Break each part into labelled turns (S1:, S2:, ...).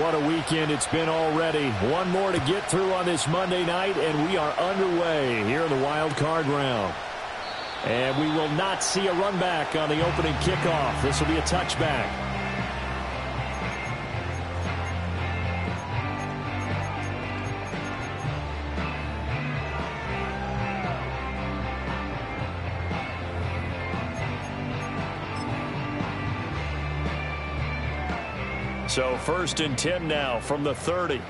S1: What a weekend it's been already. One more to get through on this Monday night, and we are underway here in the wild card round. And we will not see a run back on the opening kickoff. This will be a touchback. So 1st and 10 now from the 30.
S2: Here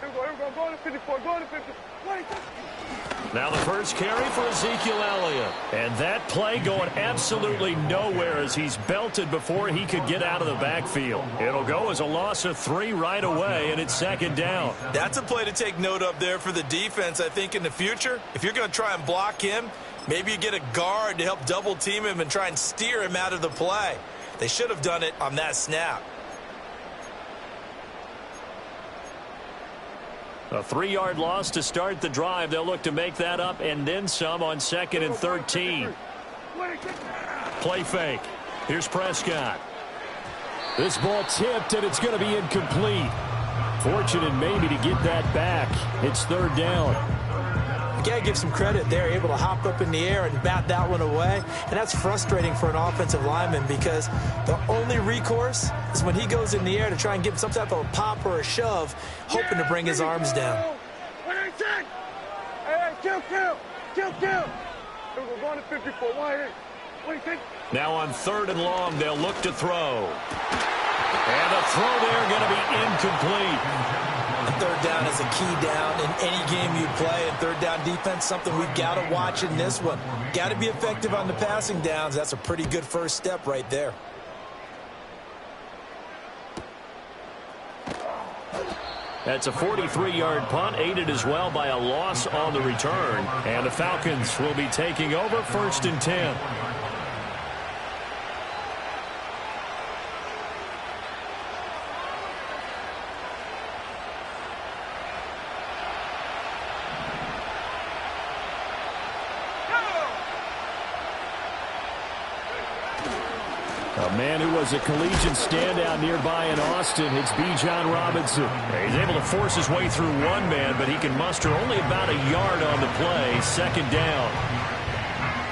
S2: we go. Go to 54. Go to 50.
S1: Now the first carry for Ezekiel Elliott. And that play going absolutely nowhere as he's belted before he could get out of the backfield. It'll go as a loss of 3 right away, and it's 2nd down.
S3: That's a play to take note of there for the defense, I think, in the future. If you're going to try and block him, maybe you get a guard to help double team him and try and steer him out of the play. They should have done it on that snap.
S1: A 3-yard loss to start the drive. They'll look to make that up and then some on 2nd and 13. Play fake. Here's Prescott. This ball tipped, and it's going to be incomplete. Fortunate maybe to get that back. It's 3rd down.
S3: You got to give some credit. They're able to hop up in the air and bat that one away. And that's frustrating for an offensive lineman because the only recourse is when he goes in the air to try and give some type of a pop or a shove, hoping to bring his arms down.
S2: Hey, kill. We're going to 54. What do you think?
S1: Now on 3rd and long, they'll look to throw. And the throw there going to be incomplete.
S3: The 3rd down is a key down in any game you play, and 3rd down defense, something we've got to watch in this one. Got to be effective on the passing downs. That's a pretty good first step right there.
S1: That's a 43-yard punt, aided as well by a loss on the return. And the Falcons will be taking over 1st and 10. A man who was a collegiate standout nearby in Austin, it's Bijan Robinson. He's able to force his way through one man, but he can muster only about a yard on the play. 2nd down.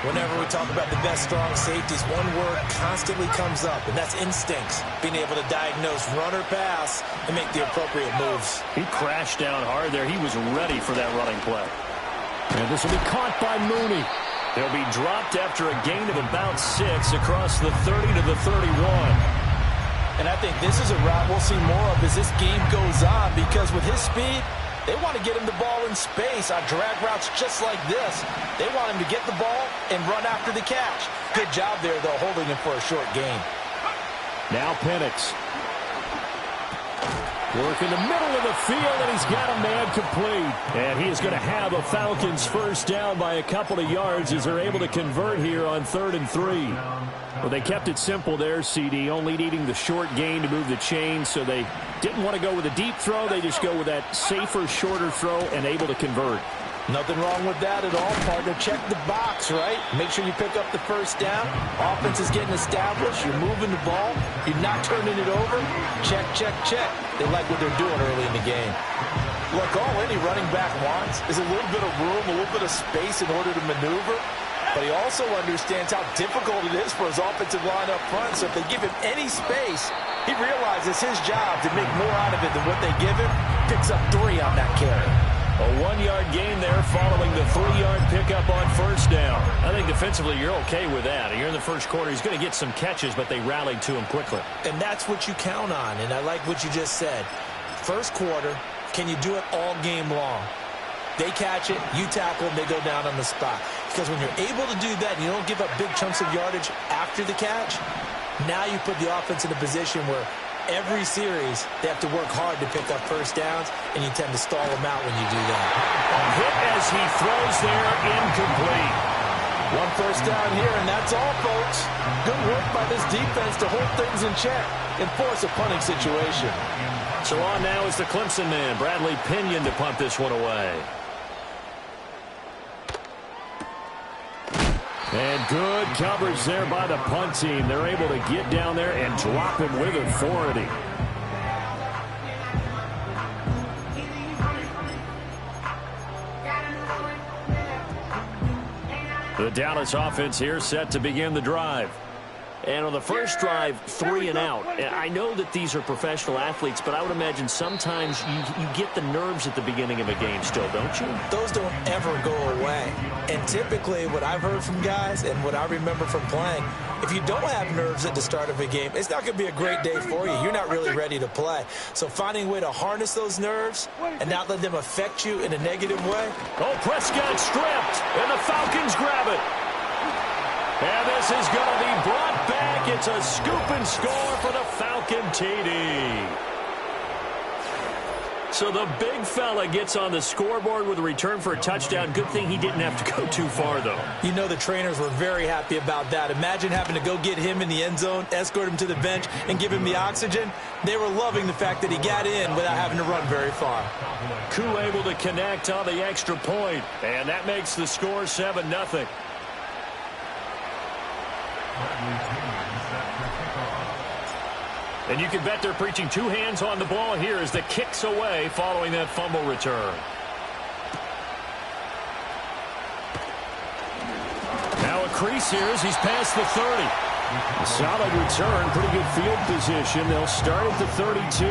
S3: Whenever we talk about the best strong safeties, one word constantly comes up, and that's instincts. Being able to diagnose run or pass and make the appropriate moves.
S1: He crashed down hard there. He was ready for that running play. And this will be caught by Mooney. They'll be dropped after a gain of about 6 across the 30 to the 31.
S3: And I think this is a route we'll see more of as this game goes on, because with his speed, they want to get him the ball in space on drag routes just like this. They want him to get the ball and run after the catch. Good job there, though, holding him for a short gain.
S1: Now Penix. Work in the middle of the field, and he's got a man complete. And he is going to have a Falcons first down by a couple of yards as they're able to convert here on 3rd and 3. Well, they kept it simple there, CD, only needing the short gain to move the chain, so they didn't want to go with a deep throw. They just go with that safer, shorter throw and able to convert.
S3: Nothing wrong with that at all, partner. Check the box, right? Make sure you pick up the first down. Offense is getting established. You're moving the ball. You're not turning it over. Check. They like what they're doing early in the game. Look, all any running back wants is a little bit of room, a little bit of space in order to maneuver. But he also understands how difficult it is for his offensive line up front. So if they give him any space, he realizes his job to make more out of it than what they give him. Picks up 3 on that carry.
S1: A 1-yard gain there following the 3-yard pickup on first down. I think defensively you're okay with that. You're in the first quarter. He's going to get some catches, but they rallied to him quickly.
S3: And that's what you count on, and I like what you just said. First quarter, can you do it all game long? They catch it, you tackle them, they go down on the spot. Because when you're able to do that and you don't give up big chunks of yardage after the catch, now you put the offense in a position where every series, they have to work hard to pick up first downs, and you tend to stall them out when you do that.
S1: A hit as he throws there, incomplete.
S3: One first down here, and that's all, folks. Good work by this defense to hold things in check and force a punting situation.
S1: So on now is the Clemson man, Bradley Pinion, to punt this one away. And good coverage there by the punt team. They're able to get down there and drop him with authority. The Dallas offense here set to begin the drive. And on the first drive, 3 and out. I know that these are professional athletes, but I would imagine sometimes you get the nerves at the beginning of a game still, don't you?
S3: Those don't ever go away. And typically what I've heard from guys and what I remember from playing, if you don't have nerves at the start of a game, it's not going to be a great day for you. You're not really ready to play. So finding a way to harness those nerves and not let them affect you in a negative way.
S1: Oh, Prescott stripped, and the Falcons grab it. And this is going to be brought back. It's a scoop and score for the Falcon TD. So the big fella gets on the scoreboard with a return for a touchdown. Good thing he didn't have to go too far, though.
S3: You know the trainers were very happy about that. Imagine having to go get him in the end zone, escort him to the bench, and give him the oxygen. They were loving the fact that he got in without having to run very far.
S1: Koo able to connect on the extra point, and that makes the score 7-0. And you can bet they're preaching 2 hands on the ball here as the kick's away following that fumble return. Now a crease here as he's past the 30. A solid return, pretty good field position. They'll start at the 32.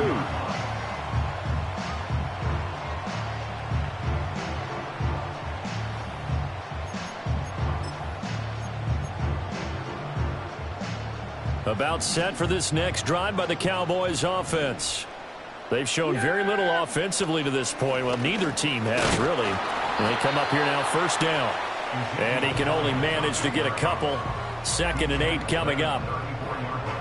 S1: About set for this next drive by the Cowboys offense. They've shown very little offensively to this point. Well, neither team has really. And they come up here now, first down. And he can only manage to get a couple. 2nd and 8 coming up.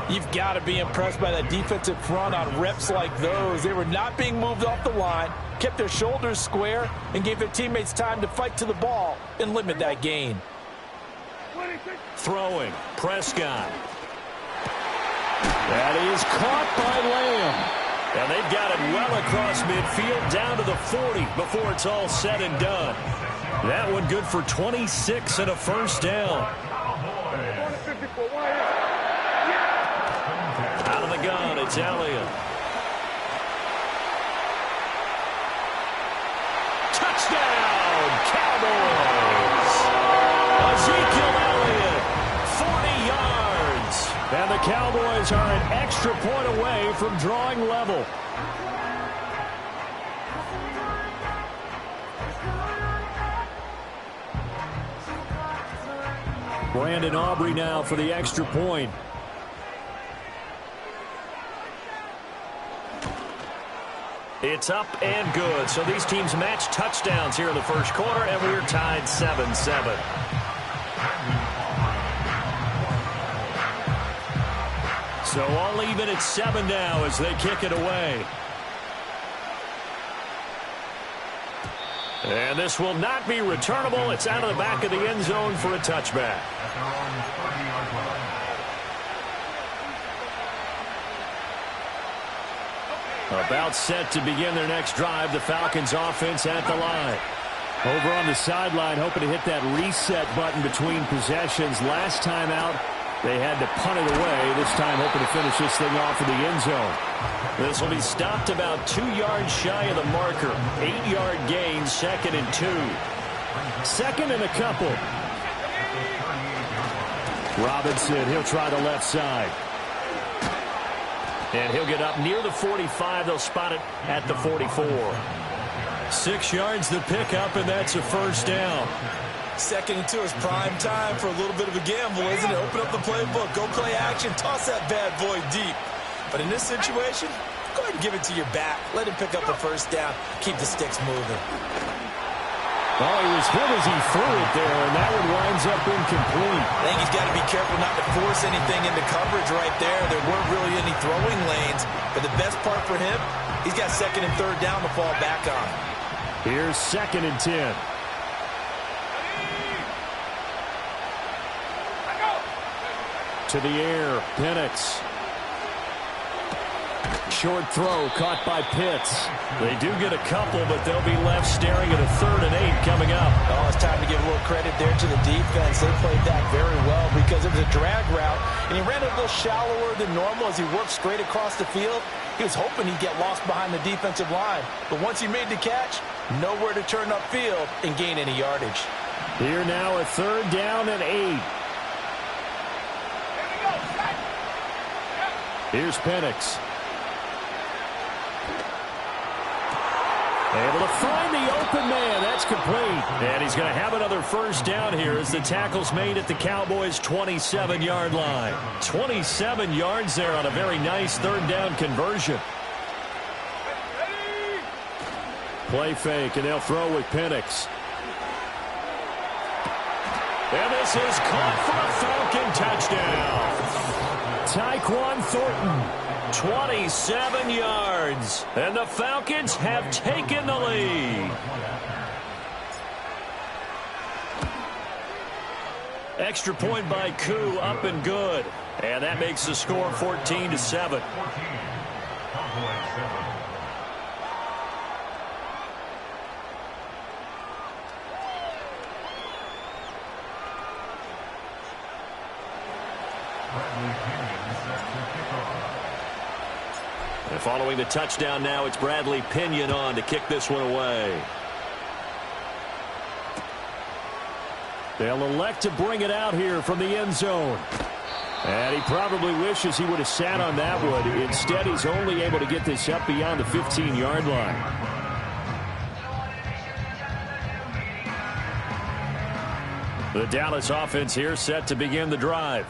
S3: You've got to be impressed by that defensive front on reps like those. They were not being moved off the line, kept their shoulders square, and gave their teammates time to fight to the ball and limit that gain.
S1: Throwing, Prescott. That is caught by Lamb. And they've got it well across midfield down to the 40 before it's all said and done. That one good for 26 and a first down. Out of the gun, it's Elliott. Touchdown, Cowboys! Ezekiel Elliott, 40 yards. And the Cowboys are an extra point away from drawing level. Brandon Aubrey now for the extra point. It's up and good. So these teams match touchdowns here in the first quarter, and we're tied 7-7. So all even at 7 now as they kick it away. And this will not be returnable. It's out of the back of the end zone for a touchback. About set to begin their next drive. The Falcons offense at the line. Over on the sideline, hoping to hit that reset button between possessions. Last time out, they had to punt it away. This time hoping to finish this thing off in the end zone. This will be stopped about 2 yards shy of the marker. 8-yard gain, 2nd and 2. 2nd and a couple. Robinson, he'll try the left side. And he'll get up near the 45. They'll spot it at the 44. 6 yards the pickup, and that's a first down.
S3: 2nd and 2 is prime time for a little bit of a gamble, isn't it? Open up the playbook, go play action, toss that bad boy deep. But in this situation, go ahead and give it to your back. Let him pick up the first down. Keep the sticks moving.
S1: Oh, he was hit as he threw it there, and that one winds up incomplete.
S3: I think he's got to be careful not to force anything into coverage right there. There weren't really any throwing lanes. But the best part for him, he's got 2nd and 3rd down to fall back on.
S1: Here's 2nd and 10. To the air, Penix. Short throw caught by Pitts. They do get a couple, but they'll be left staring at a 3rd and 8 coming up.
S3: Oh, it's time to give a little credit there to the defense. They played that very well because it was a drag route, and he ran a little shallower than normal as he worked straight across the field. He was hoping he'd get lost behind the defensive line, but once he made the catch, nowhere to turn upfield and gain any yardage.
S1: Here now a 3rd down and 8. Here's Penix. Able to find the open man. That's complete. And he's going to have another 1st down here as the tackle's made at the Cowboys' 27-yard line. 27 yards there on a very nice 3rd down conversion. Play fake, and they'll throw with Penix. And this is caught for a Falcon touchdown. Tyquan Thornton. 27 yards, and the Falcons have taken the lead. Extra point by Koo, up and good. And that makes the score 14-7. And following the touchdown now, it's Bradley Pinion on to kick this one away. They'll elect to bring it out here from the end zone. And he probably wishes he would have sat on that one. Instead, he's only able to get this up beyond the 15-yard line. The Dallas offense here set to begin the drive.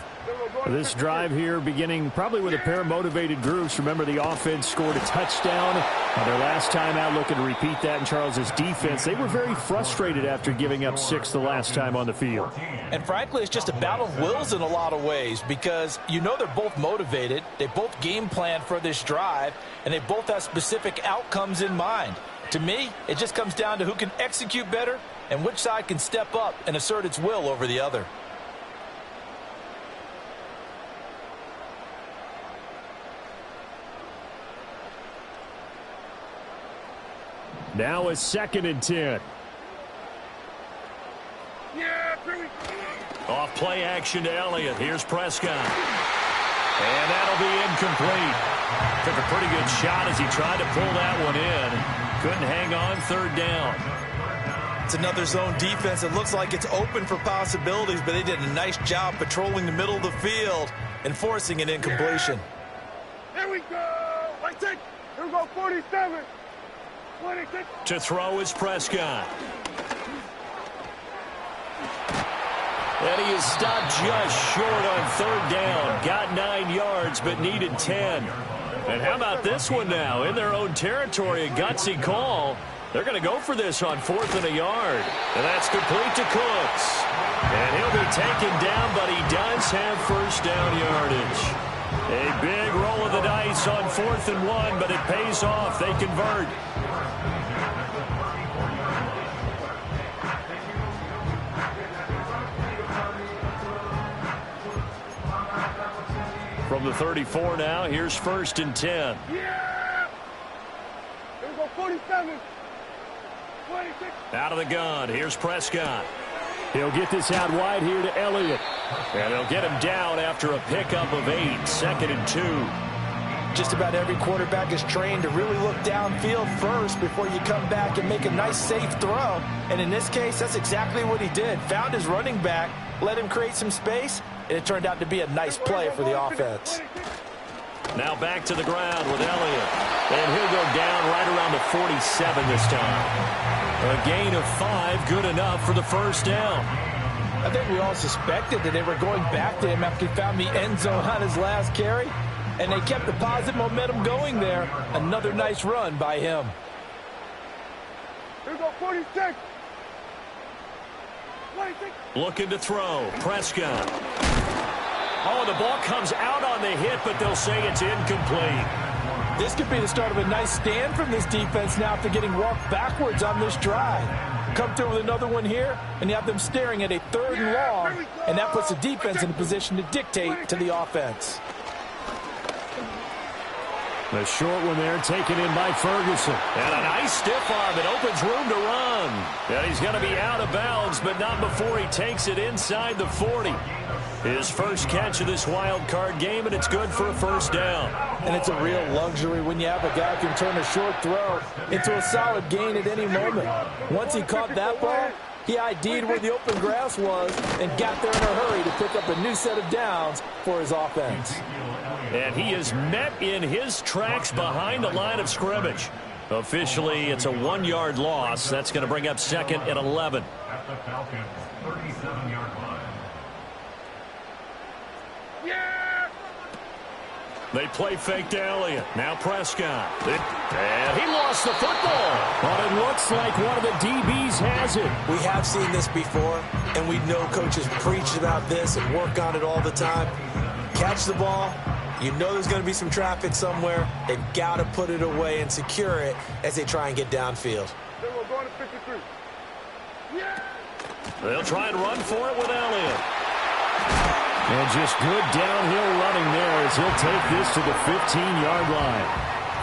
S1: This drive here beginning probably with a pair of motivated groups. Remember, the offense scored a touchdown their last time out, looking to repeat that in Charles's defense. They were very frustrated after giving up 6 the last time on the field.
S3: And frankly, it's just a battle of wills in a lot of ways because you know they're both motivated. They both game plan for this drive, and they both have specific outcomes in mind. To me, it just comes down to who can execute better and which side can step up and assert its will over the other.
S1: Now a 2nd and 10. Off play action to Elliott. Here's Prescott. And that'll be incomplete. Took a pretty good shot as he tried to pull that one in. Couldn't hang on. 3rd down.
S3: It's another zone defense. It looks like it's open for possibilities, but they did a nice job patrolling the middle of the field and forcing an incompletion.
S2: Here we go. Here we go, 47.
S1: To throw is Prescott. And he is stopped just short on 3rd down. Got 9 yards, but needed 10. And how about this one now? In their own territory, a gutsy call. They're going to go for this on 4th and a yard. And that's complete to Cooks. And he'll be taken down, but he does have 1st down yardage. A big roll of the dice on 4th and 1, but it pays off. They convert. From the 34 now, here's 1st and 10.
S2: Yeah! Here we go, 47. 26.
S1: Out of the gun, here's Prescott. He'll get this out wide here to Elliott. And they'll get him down after a pickup of 8. 2nd and 2.
S3: Just about every quarterback is trained to really look downfield first before you come back and make a nice, safe throw. And in this case, that's exactly what he did. Found his running back, let him create some space, and it turned out to be a nice play for the offense.
S1: Now back to the ground with Elliott. And he'll go down right around the 47 this time. A gain of 5, good enough for the 1st down.
S3: I think we all suspected that they were going back to him after he found the end zone on his last carry. And they kept the positive momentum going there. Another nice run by him.
S2: Here we go, 46. 26.
S1: Looking to throw. Prescott. Oh, the ball comes out on the hit, but they'll say it's incomplete.
S3: This could be the start of a nice stand from this defense now after getting walked backwards on this drive. Come through with another one here, and you have them staring at a 3rd and long, and that puts the defense in a position to dictate to the offense.
S1: The short one there taken in by Ferguson. And a nice stiff arm. It opens room to run. And he's going to be out of bounds, but not before he takes it inside the 40. His first catch of this wild card game, and it's good for a first down.
S3: And it's a real luxury when you have a guy who can turn a short throw into a solid gain at any moment. Once he caught that ball, he ID'd where the open grass was and got there in a hurry to pick up a new set of downs for his offense.
S1: And he is met in his tracks behind the line of scrimmage. Officially, it's a 1-yard loss. That's going to bring up 2nd and 11.
S4: At the Falcons' 37-yard line.
S1: They play fake to Elliott. Now Prescott. And he lost the football. But it looks like one of the DBs has it.
S3: We have seen this before, and we know coaches preach about this and work on it all the time. Catch the ball. You know there's going to be some traffic somewhere. They've got to put it away and secure it as they try and get downfield.
S2: We're going to 53.
S1: They'll try and run for it with Elliott. And just good downhill running there as he'll take this to the 15-yard line.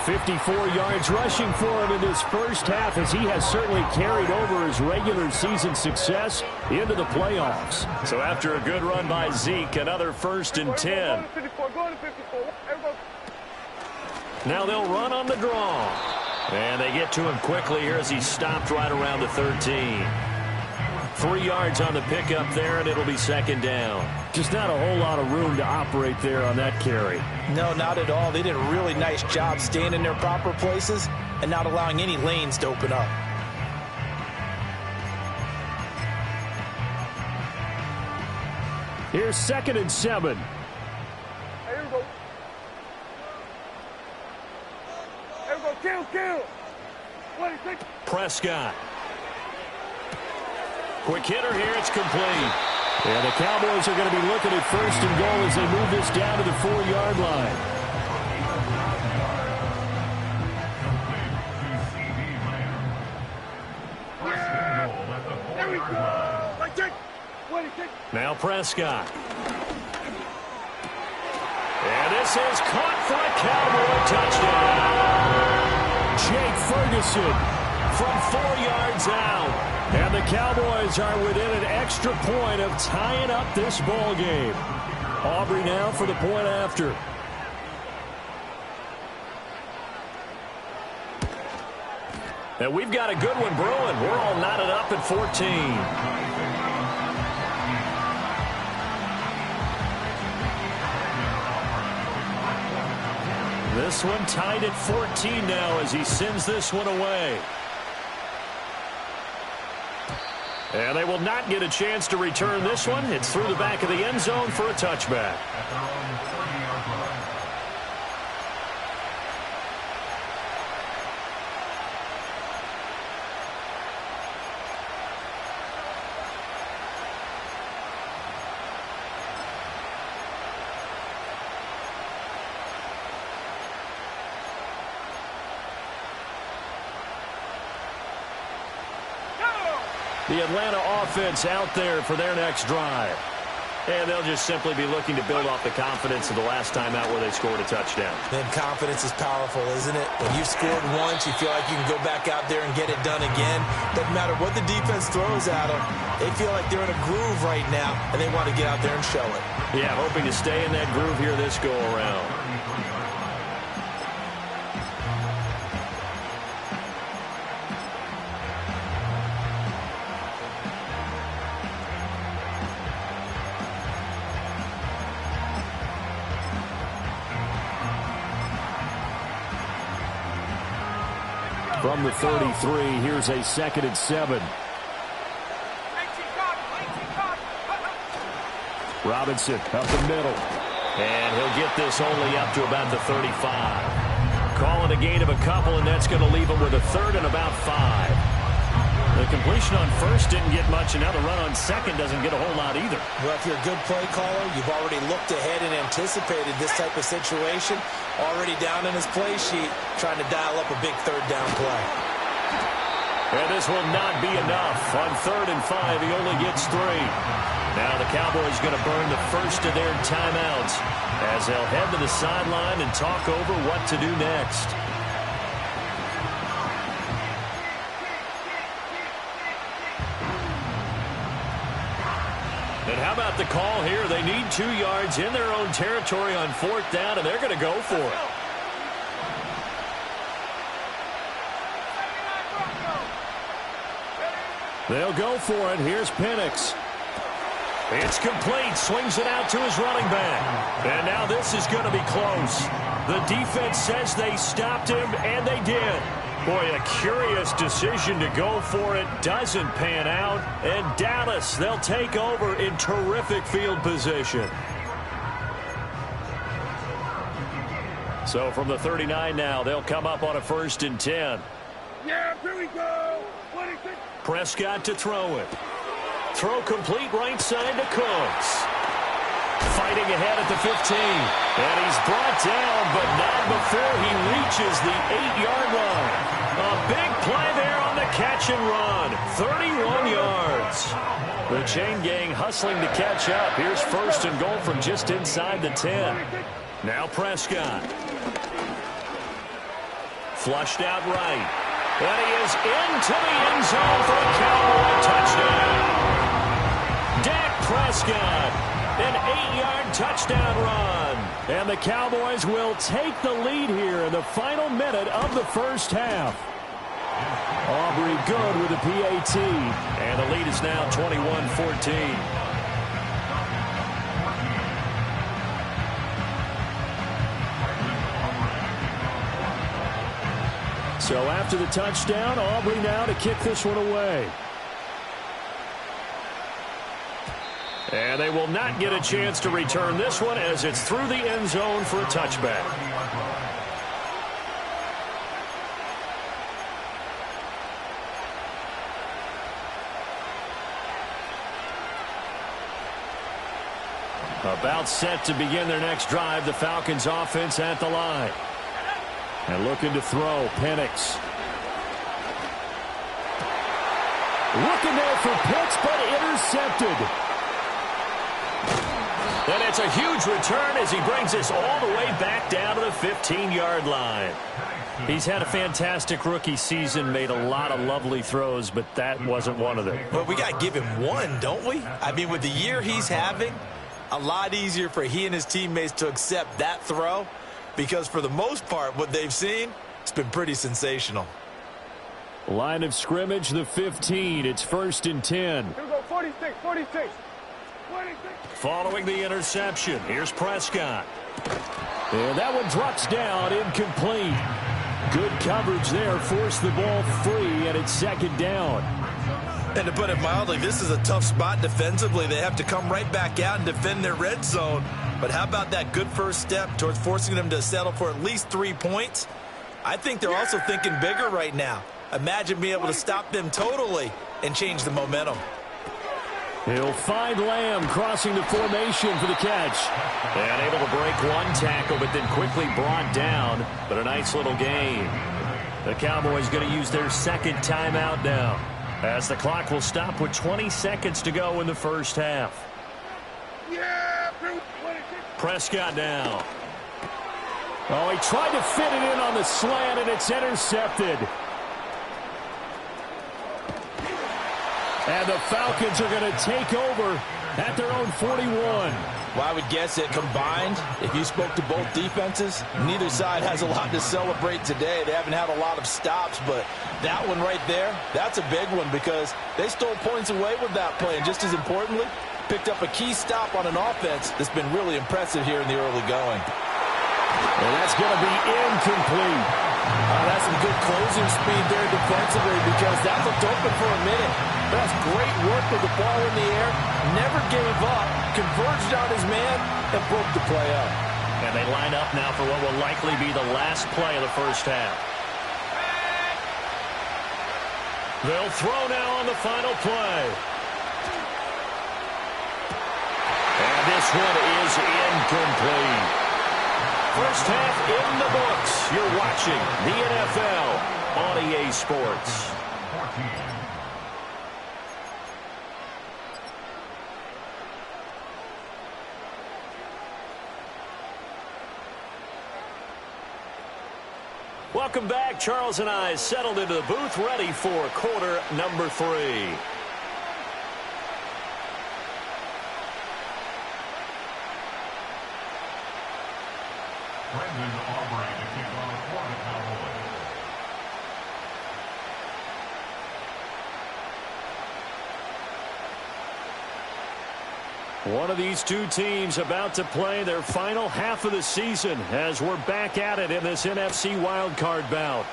S1: 54 yards rushing for him in this first half as he has certainly carried over his regular season success into the playoffs. So after a good run by Zeke, another 1st and 10. Now they'll run on the draw. And they get to him quickly here as he's stopped right around the 13. 3 yards on the pickup there, and it'll be 2nd down. Just not a whole lot of room to operate there on that carry.
S3: No, not at all. They did a really nice job staying in their proper places and not allowing any lanes to open up.
S1: Here's 2nd and 7.
S2: Here we go. Here we go. Kill.
S1: Prescott. Quick hitter here. It's complete. And the Cowboys are going to be looking at 1st and goal as they move this down to the 4-yard line. Now Prescott. And this is caught for a Cowboy touchdown. Jake Ferguson from 4 yards out. And the Cowboys are within an extra point of tying up this ball game. Aubrey now for the point after. And we've got a good one brewing. We're all knotted up at 14. This one tied at 14 now as he sends this one away. And they will not get a chance to return this one. It's through the back of the end zone for a touchback. The Atlanta offense out there for their next drive. And they'll just simply be looking to build off the confidence of the last time out where they scored a touchdown.
S3: And confidence is powerful, isn't it? When you've scored once, you feel like you can go back out there and get it done again. Doesn't matter what the defense throws at them. They feel like they're in a groove right now, and they want to get out there and show it.
S1: Yeah, hoping to stay in that groove here this go-around. From the 33, here's a 2nd and 7. Robinson up the middle. And he'll get this only up to about the 35. Calling a gain of a couple, and that's going to leave him with a 3rd and about 5. The completion on 1st didn't get much, and now the run on 2nd doesn't get a whole lot either.
S3: Well, if you're a good play caller, you've already looked ahead and anticipated this type of situation. Already down in his play sheet, trying to dial up a big 3rd down play.
S1: And this will not be enough. On 3rd and 5, he only gets 3. Now the Cowboys going to burn the first of their timeouts as they'll head to the sideline and talk over what to do next. And how about the call here? They need 2 yards in their own territory on 4th down, and they're going to go for it. They'll go for it. Here's Penix. It's complete. Swings it out to his running back. And now this is going to be close. The defense says they stopped him, and they did. Boy, a curious decision to go for it. Doesn't pan out. And Dallas, they'll take over in terrific field position. So from the 39 now, they'll come up on a 1st and 10.
S2: Yeah, here we go. 26.
S1: Prescott to throw it. Throw complete right side to Cooks. Fighting ahead at the 15. And he's brought down, but not before he reaches the 8-yard line. A big play there on the catch and run. 31 yards. The chain gang hustling to catch up. Here's 1st and goal from just inside the 10. Now Prescott. Flushed out right. And he is into the end zone for a Cowboy touchdown. Dak Prescott, an 8-yard touchdown run. And the Cowboys will take the lead here in the final minute of the first half. Aubrey good with the PAT. And the lead is now 21-14. So after the touchdown, Aubrey now to kick this one away. And they will not get a chance to return this one as it's through the end zone for a touchback. About set to begin their next drive, the Falcons offense at the line. And looking to throw, Penix. Looking there for Pitts, but intercepted. And it's a huge return as he brings us all the way back down to the 15-yard line. He's had a fantastic rookie season, made a lot of lovely throws, but that wasn't one of them.
S3: Well, we got to give him one, don't we? I mean, with the year he's having, a lot easier for he and his teammates to accept that throw. Because for the most part, what they've seen, it's been pretty sensational.
S1: Line of scrimmage, the 15. It's 1st and 10.
S2: Here we go, 46, 46.
S1: Following the interception, here's Prescott. And that one drops down, incomplete. Good coverage there, forced the ball free, and it's 2nd down.
S3: And to put it mildly, this is a tough spot defensively. They have to come right back out and defend their red zone. But how about that good first step towards forcing them to settle for at least 3 points? I think they're also thinking bigger right now. Imagine being able to stop them totally and change the momentum.
S1: He'll find Lamb crossing the formation for the catch. And able to break one tackle, but then quickly brought down. But a nice little gain. The Cowboys going to use their 2nd timeout now, as the clock will stop with 20 seconds to go in the first half. Prescott now. Oh, he tried to fit it in on the slant, and it's intercepted. And the Falcons are going to take over at their own 41.
S3: Well, I would guess that combined, if you spoke to both defenses, neither side has a lot to celebrate today. They haven't had a lot of stops, but that one right there, that's a big one because they stole points away with that play. And just as importantly, picked up a key stop on an offense that's been really impressive here in the early going.
S1: And that's going to be incomplete.
S3: That's some good closing speed there defensively because that looked open for a minute. That's great work with the ball in the air. Never gave up, converged on his man, and broke the play up.
S1: And they line up now for what will likely be the last play of the first half. They'll throw now on the final play. And this one is incomplete. First half in the books. You're watching the NFL on EA Sports. Welcome back. Charles and I settled into the booth, ready for quarter number 3. One of these two teams about to play their final half of the season as we're back at it in this NFC Wildcard bout.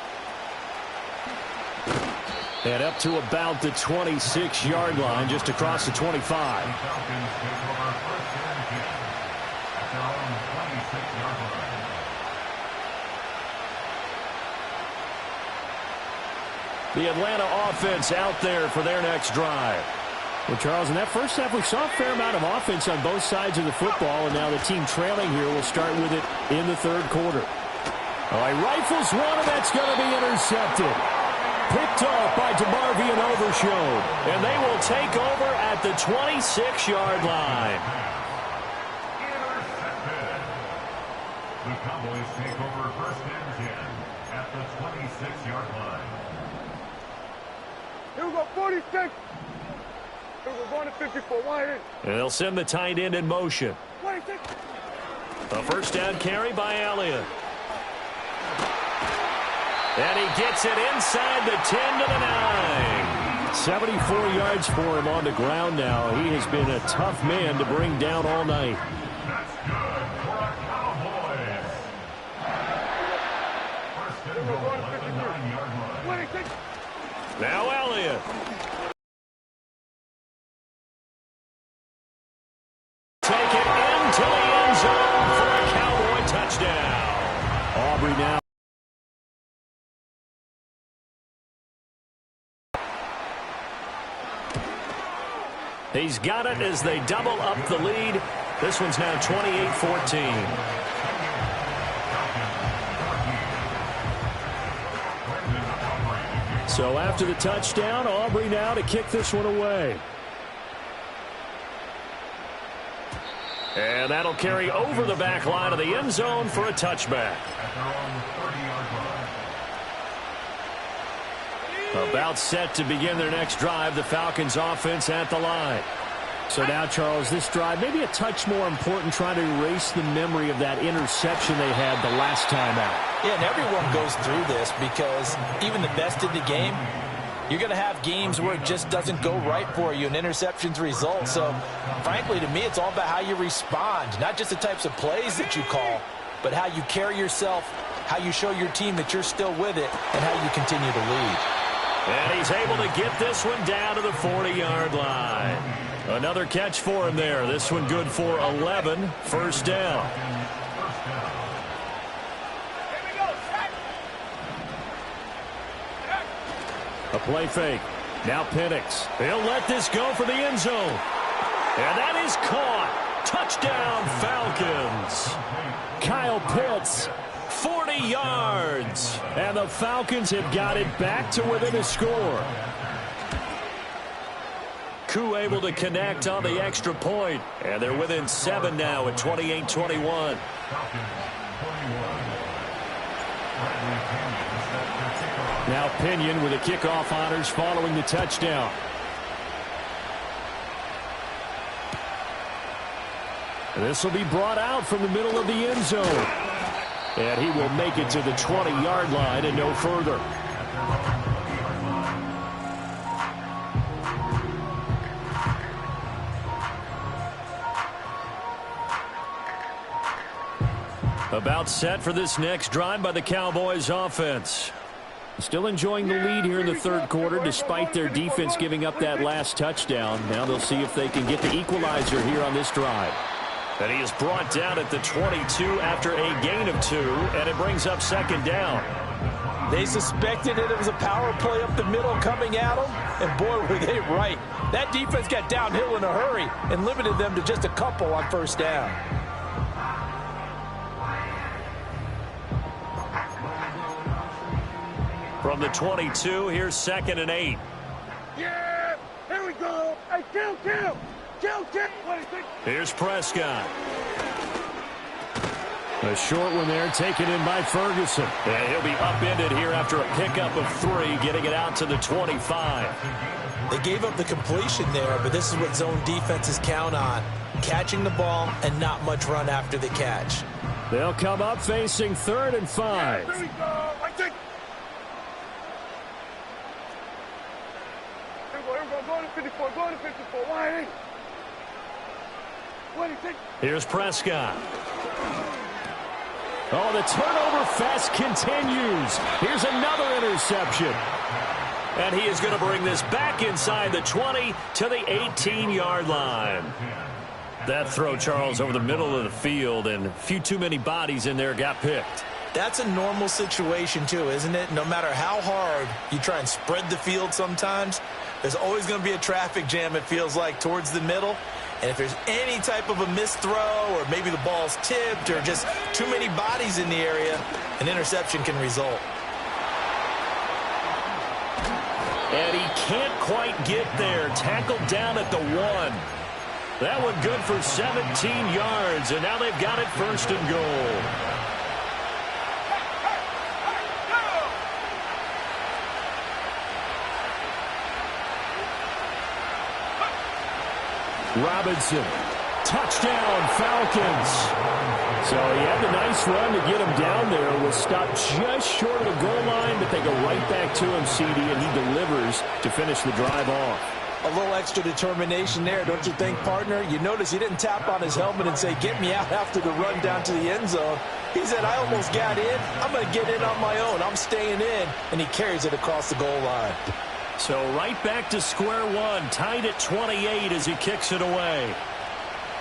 S1: And up to about the 26-yard line, just across the 25. The Atlanta offense out there for their next drive. Well, Charles, in that first half, we saw a fair amount of offense on both sides of the football, and now the team trailing here will start with it in the third quarter. All right, rifles one, and that's going to be intercepted. Picked off by DeMarvion Overshown, and they will take over at the 26-yard line.
S4: Intercepted. The Cowboys take over first and 10 at the 26-yard line.
S2: Here we go, 46. We're going to 54. Wide in.
S1: And they'll send the tight end in motion.
S2: 26.
S1: A first down carry by Elliott. And he gets it inside the 10 to the 9. 74 yards for him on the ground now. He has been a tough man to bring down all night.
S4: That's good for our Cowboys. First and goal at the 9-yard line.
S2: 26.
S1: Now Elliott. Take it into the end zone for a Cowboy touchdown. Aubrey now. He's got it as they double up the lead. This one's now 28-14. So after the touchdown, Aubrey now to kick this one away. And that'll carry over the back line of the end zone for a touchback. About set to begin their next drive, the Falcons offense at the line. So now, Charles, this drive maybe a touch more important, trying to erase the memory of that interception they had the last time out.
S3: Yeah, and everyone goes through this because even the best in the game, you're going to have games where it just doesn't go right for you and interceptions result. So, frankly, to me, it's all about how you respond, not just the types of plays that you call, but how you carry yourself, how you show your team that you're still with it, and how you continue to lead.
S1: And he's able to get this one down to the 40-yard line. Another catch for him there. This one good for 11. First down. A play fake. Now Penix. He'll let this go for the end zone. And that is caught. Touchdown, Falcons. Kyle Pitts, 40 yards. And the Falcons have got it back to within a score. Koo able to connect on the extra point. And they're within 7 now at 28-21. Now Pinion with the kickoff honors following the touchdown. This will be brought out from the middle of the end zone. And he will make it to the 20-yard line and no further. About set for this next drive by the Cowboys offense. Still enjoying the lead here in the third quarter despite their defense giving up that last touchdown. Now they'll see if they can get the equalizer here on this drive. And he is brought down at the 22 after a gain of 2, and it brings up second down.
S3: They suspected it was a power play up the middle coming at them, and boy, were they right. That defense got downhill in a hurry and limited them to just a couple on first down.
S1: From the 22, here's 2nd and 8.
S2: Yeah, here we go. Hey, kill. What is it?
S1: Here's Prescott. A short one there taken in by Ferguson. And he'll be upended here after a pickup of 3, getting it out to the 25.
S3: They gave up the completion there, but this is what zone defenses count on. Catching the ball and not much run after the catch.
S1: They'll come up facing 3rd and 5.
S2: Here we go. I think. Here we go. Go to 54. Go to 54. Why? What do you think?
S1: Here's Prescott. Oh, the turnover fest continues. Here's another interception. And he is going to bring this back inside the 20 to the 18-yard line. That throw, Charles, over the middle of the field, and a few too many bodies in there got picked.
S3: That's a normal situation, too, isn't it? No matter how hard you try and spread the field sometimes, there's always going to be a traffic jam, it feels like, towards the middle. And if there's any type of a missed throw or maybe the ball's tipped or just too many bodies in the area, an interception can result.
S1: And he can't quite get there. Tackled down at the 1. That one good for 17 yards, and now they've got it 1st and goal. Robinson, touchdown Falcons. So he had the nice run to get him down there. Was stopped just short of the goal line, but they go right back to him, CD, and he delivers to finish the drive off.
S3: A little extra determination there, don't you think, partner? You notice he didn't tap on his helmet and say, get me out after the run down to the end zone. He said, I almost got in. I'm going to get in on my own. I'm staying in. And he carries it across the goal line.
S1: So right back to square one, tied at 28 as he kicks it away.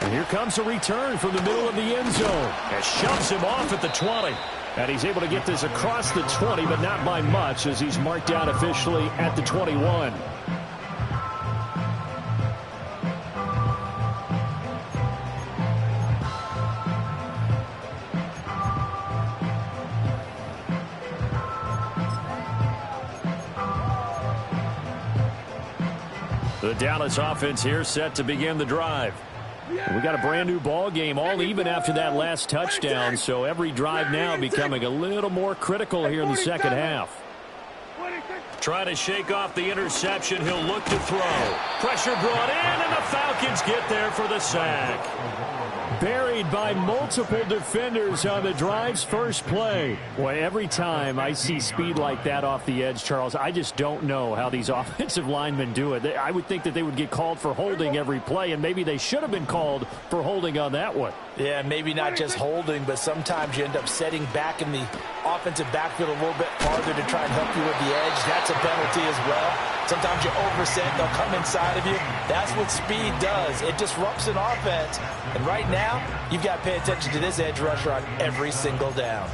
S1: And here comes a return from the middle of the end zone. And shoves him off at the 20. And he's able to get this across the 20, but not by much, as he's marked down officially at the 21. The Dallas offense here set to begin the drive. We got a brand new ball game, all even after that last touchdown, so every drive now becoming a little more critical here in the second half. Trying to shake off the interception, he'll look to throw. Pressure brought in, and the Falcons get there for the sack. Buried by multiple defenders on the drive's first play. Boy, every time I see speed like that off the edge, Charles, I just don't know how these offensive linemen do it. I would think that they would get called for holding every play, and maybe they should have been called for holding on that one.
S3: Yeah, maybe not just holding, but sometimes you end up setting back in the offensive backfield a little bit farther to try and help you with the edge. That's a penalty as well. Sometimes you overset, they'll come inside of you. That's what speed does. It disrupts an offense. And right now, you've got to pay attention to this edge rusher on every single down.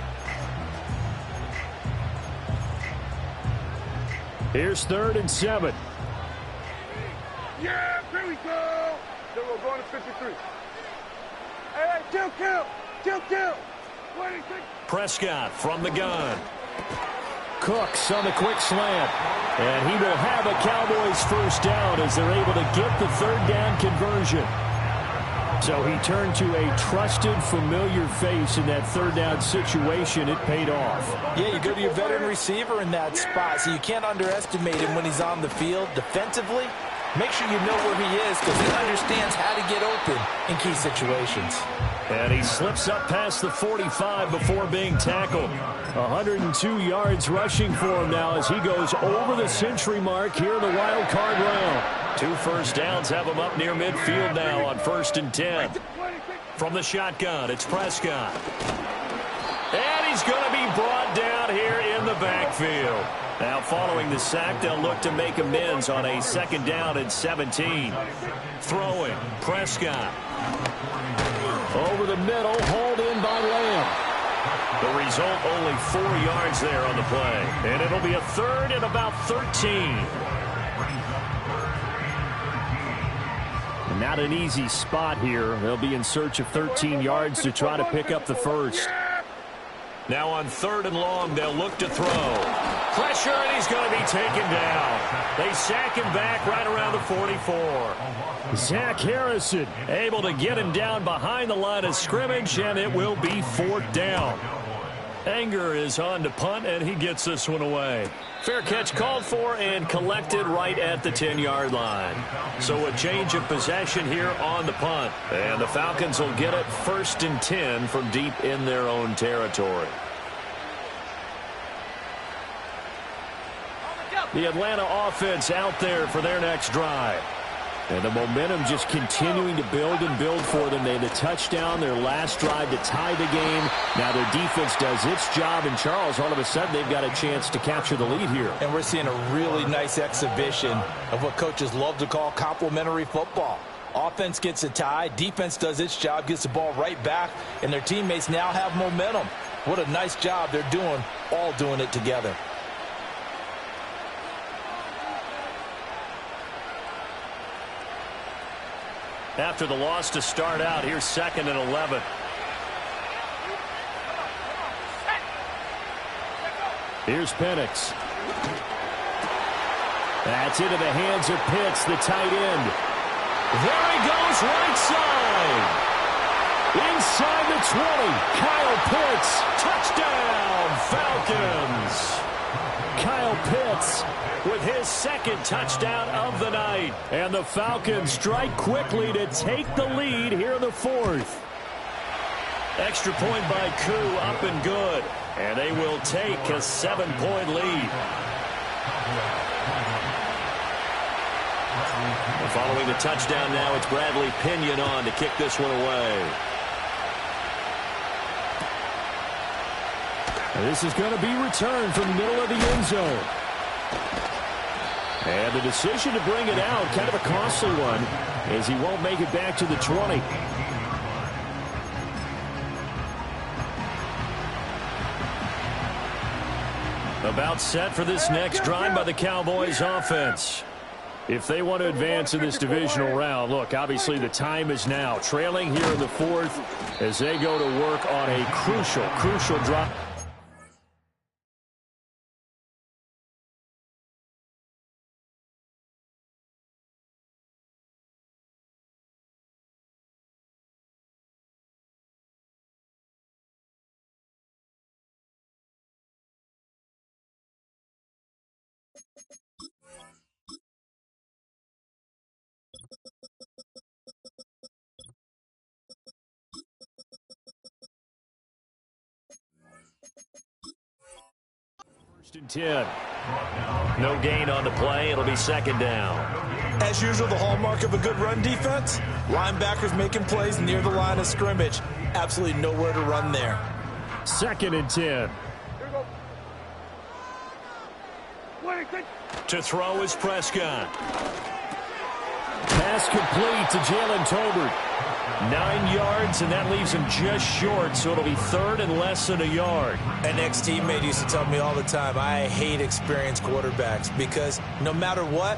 S1: Here's 3rd and 7.
S2: Yeah, here we go. Then we're going to 53. Hey, kill. What do you think?
S1: Prescott from the gun. Cooks on the quick slant. And he will have a Cowboys first down as they're able to get the 3rd down conversion. So he turned to a trusted, familiar face in that 3rd down situation. It paid off.
S3: Yeah, you go to your veteran receiver in that spot, so you can't underestimate him when he's on the field. Defensively, make sure you know where he is because he understands how to get open in key situations.
S1: And he slips up past the 45 before being tackled. 102 yards rushing for him now as he goes over the century mark here in the wild card round. 2 first downs have him up near midfield now on 1st and 10. From the shotgun, it's Prescott. And he's going to be brought down here in the backfield. Now following the sack, they'll look to make amends on a 2nd down and 17. Throwing, Prescott. Over the middle, hauled in by Lamb. The result, only 4 yards there on the play. And it'll be a 3rd and about 13. And not an easy spot here. They'll be in search of 13 yards to try to pick up the first. Now on 3rd and long, they'll look to throw. pressure, and he's going to be taken down. They sack him back right around the 44. Zach Harrison able to get him down behind the line of scrimmage, and it will be 4th down. Anger is on to punt, and he gets this one away. Fair catch called for and collected right at the 10-yard line. So a change of possession here on the punt. And the Falcons will get it 1st and 10 from deep in their own territory. The Atlanta offense out there for their next drive. And the momentum just continuing to build and build for them. They had a touchdown their last drive to tie the game. Now their defense does its job. And Charles, all of a sudden, they've got a chance to capture the lead here.
S3: And we're seeing a really nice exhibition of what coaches love to call complementary football. Offense gets a tie. Defense does its job, gets the ball right back. And their teammates now have momentum. What a nice job they're doing, all doing it together.
S1: After the loss to start out, here's 2nd and 11. Here's Penix. That's into the hands of Pitts, the tight end. There he goes, right side. Inside the 20, Kyle Pitts. Touchdown, Falcons. Kyle Pitts with his 2nd touchdown of the night. And the Falcons strike quickly to take the lead here in the 4th. Extra point by Koo, up and good. And they will take a 7-point lead. And following the touchdown now, it's Bradley Pinion on to kick this one away. And this is going to be returned from the middle of the end zone. And the decision to bring it out, kind of a costly one, as he won't make it back to the 20. About set for this next drive by the Cowboys offense. If they want to advance in this divisional round, look, obviously the time is now. Trailing here in the 4th as they go to work on a crucial drive. First and 10. No gain on the play. It'll be 2nd down.
S3: As usual, the hallmark of a good run defense, linebackers making plays near the line of scrimmage. Absolutely nowhere to run there.
S1: 2nd and 10. To throw is Prescott. Pass complete to Jalen Tolbert. 9 yards, and that leaves him just short, so it'll be 3rd and less than a yard.
S3: An ex-teammate used to tell me all the time, I hate experienced quarterbacks because no matter what,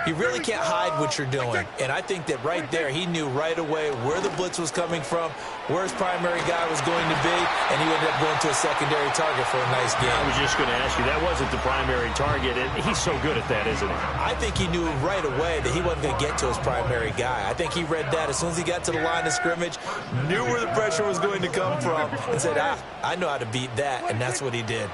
S3: you really can't hide what you're doing. And I think that right there, he knew right away where the blitz was coming from, where his primary guy was going to be, and he ended up going to a secondary target for a nice game.
S1: I was just going to ask you, that wasn't the primary target, and he's so good at that, isn't he?
S3: I think he knew right away that he wasn't going to get to his primary guy. I think he read that as soon as he got to the line of scrimmage, knew where the pressure was going to come from, and said, I know how to beat that, and that's what he did.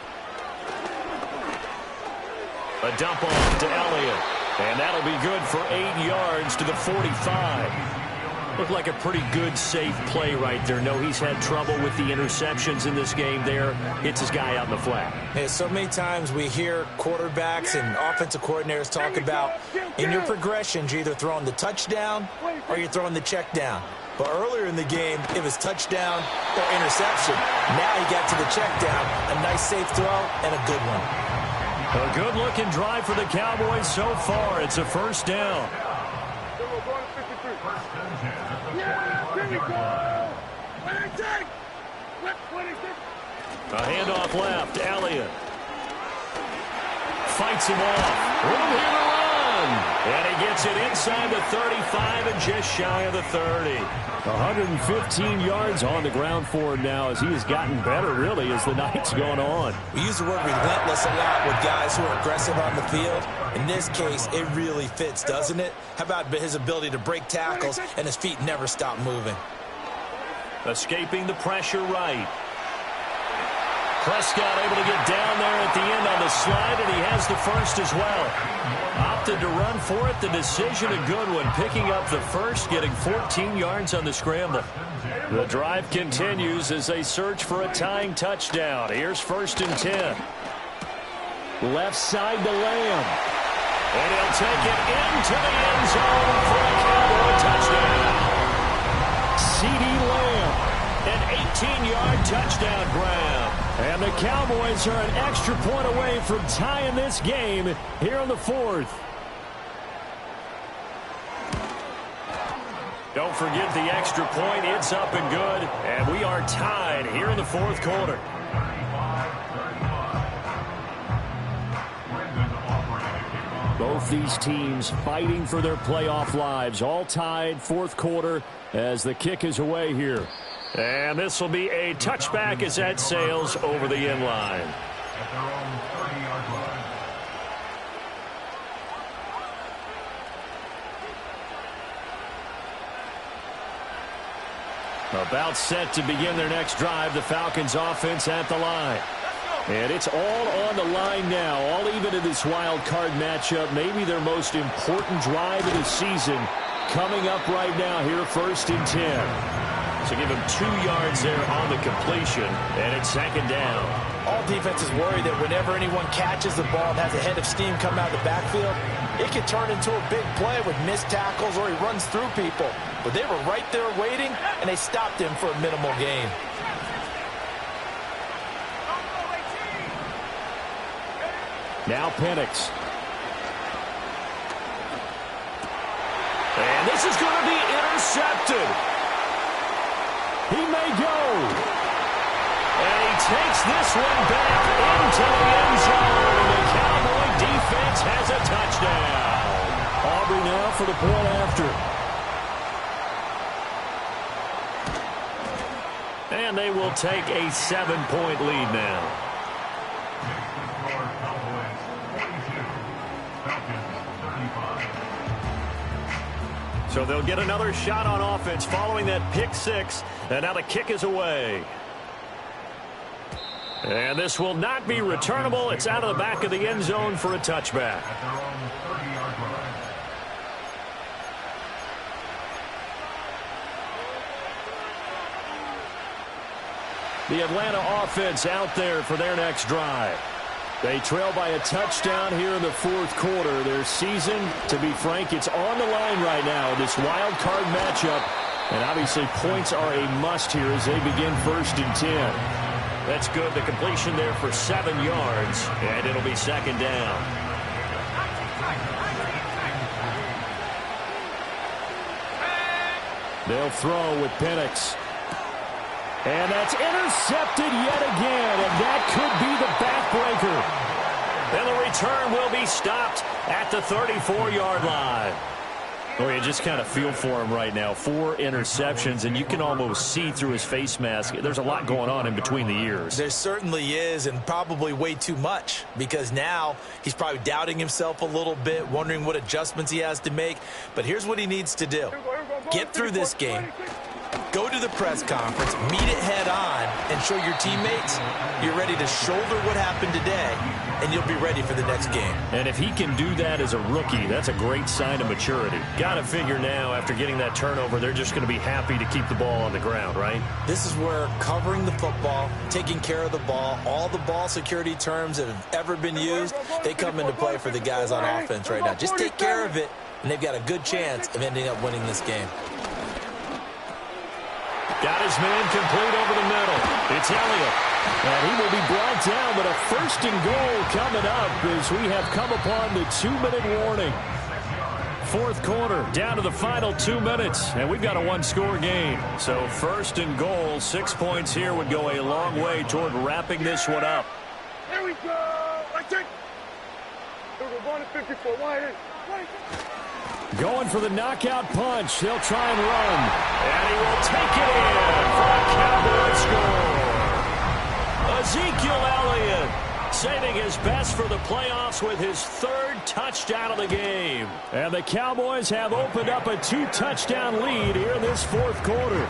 S1: A dump off to Elliott, and that'll be good for 8 yards to the 45. Looked like a pretty good, safe play right there. No, he's had trouble with the interceptions in this game there. Hits his guy out in the flat.
S3: Yeah, so many times we hear quarterbacks and offensive coordinators talk about in your progressions, you're either throwing the touchdown or you're throwing the check down. But earlier in the game, it was touchdown or interception. Now he got to the check down. A nice safe throw and a good one.
S1: A good-looking drive for the Cowboys so far. It's a 1st down. A handoff left. Elliott fights him off. Room here to run. And he gets it inside the 35 and just shy of the 30. 115 yards on the ground for him now as he has gotten better, really, as the night's going on.
S3: We use the word relentless a lot with guys who are aggressive on the field. In this case, it really fits, doesn't it? How about his ability to break tackles and his feet never stop moving?
S1: Escaping the pressure right. Prescott able to get down there at the end on the slide, and he has the first as well. Opted to run for it. The decision a good one. Picking up the first, getting 14 yards on the scramble. The drive continues as they search for a tying touchdown. Here's 1st and 10. Left side to Lamb. And he'll take it into the end zone for a Cowboy touchdown. C.D. Lamb, an 18-yard touchdown grab. And the Cowboys are an extra point away from tying this game here in the 4th. Don't forget the extra point. It's up and good. And we are tied here in the 4th quarter. Both these teams fighting for their playoff lives. All tied, 4th quarter as the kick is away here. And this will be a touchback as that sails over the end line.
S4: At their own 30-yard line.
S1: About set to begin their next drive. The Falcons offense at the line. And it's all on the line now, all even in this wild card matchup. Maybe their most important drive of the season coming up right now here, 1st and 10. So give him 2 yards there on the completion, and it's 2nd down.
S3: All defenses worry that whenever anyone catches the ball and has a head of steam come out of the backfield, it can turn into a big play with missed tackles or he runs through people. But they were right there waiting, and they stopped him for a minimal gain.
S1: Now Penix. And this is going to be intercepted. He may go. And he takes this one back into the end zone. The Cowboy defense has a touchdown. Aubrey now for the point after. And they will take a 7-point lead now. So they'll get another shot on offense following that pick 6. And now the kick is away. And this will not be returnable. It's out of the back of the end zone for a touchback.
S4: At their own 30-yard line.
S1: The Atlanta offense out there for their next drive. They trail by a touchdown here in the 4th quarter. Their season, to be frank, it's on the line right now in this wild card matchup. And obviously points are a must here as they begin 1st and 10. That's good. The completion there for 7 yards. And it'll be 2nd down. They'll throw with Penix. And that's intercepted yet again, and that could be the backbreaker. And the return will be stopped at the 34-yard line. Oh, you just kind of feel for him right now. 4 interceptions, and you can almost see through his face mask. There's a lot going on in between the ears.
S3: There certainly is, and probably way too much, because now he's probably doubting himself a little bit, wondering what adjustments he has to make. But here's what he needs to do. Get through this game. Go to the press conference, meet it head on, and show your teammates you're ready to shoulder what happened today, and you'll be ready for the next game.
S1: And if he can do that as a rookie, that's a great sign of maturity. Got to figure now, after getting that turnover, they're just going to be happy to keep the ball on the ground, right?
S3: This is where covering the football, taking care of the ball, all the ball security terms that have ever been used, they come into play for the guys on offense right now. Just take care of it, and they've got a good chance of ending up winning this game.
S1: Got his man complete over the middle. It's Elliott. And he will be brought down, but a 1st and goal coming up as we have come upon the 2-minute warning. 4th quarter, down to the final 2 minutes, and we've got a 1-score game. So 1st and goal, 6 points here would go a long way toward wrapping this one up.
S2: Here we go. Let's take. We're going to 54. Why?
S1: Going for the knockout punch. He'll try and run. And he will take it in for a Cowboy score. Ezekiel Elliott saving his best for the playoffs with his third touchdown of the game. And the Cowboys have opened up a 2-touchdown lead here in this fourth quarter.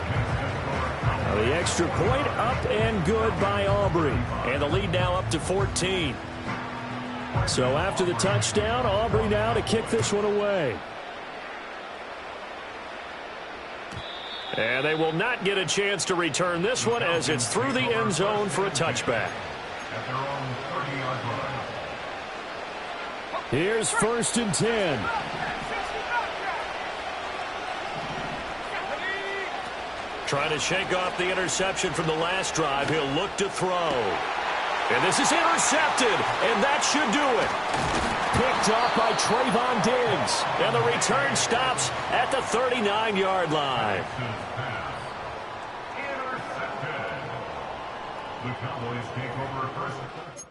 S1: Now the extra point up and good by Aubrey. And the lead now up to 14. So after the touchdown, Aubrey now to kick this one away. And they will not get a chance to return this one as it's through the end zone for a touchback.
S4: At their own 30-yard line.
S1: Here's 1st and 10. Trying to shake off the interception from the last drive. He'll look to throw. And this is intercepted, and that should do it. Picked off by Trayvon Diggs. And the return stops at the 39-yard line.
S4: Intercepted. The Cowboys take over first.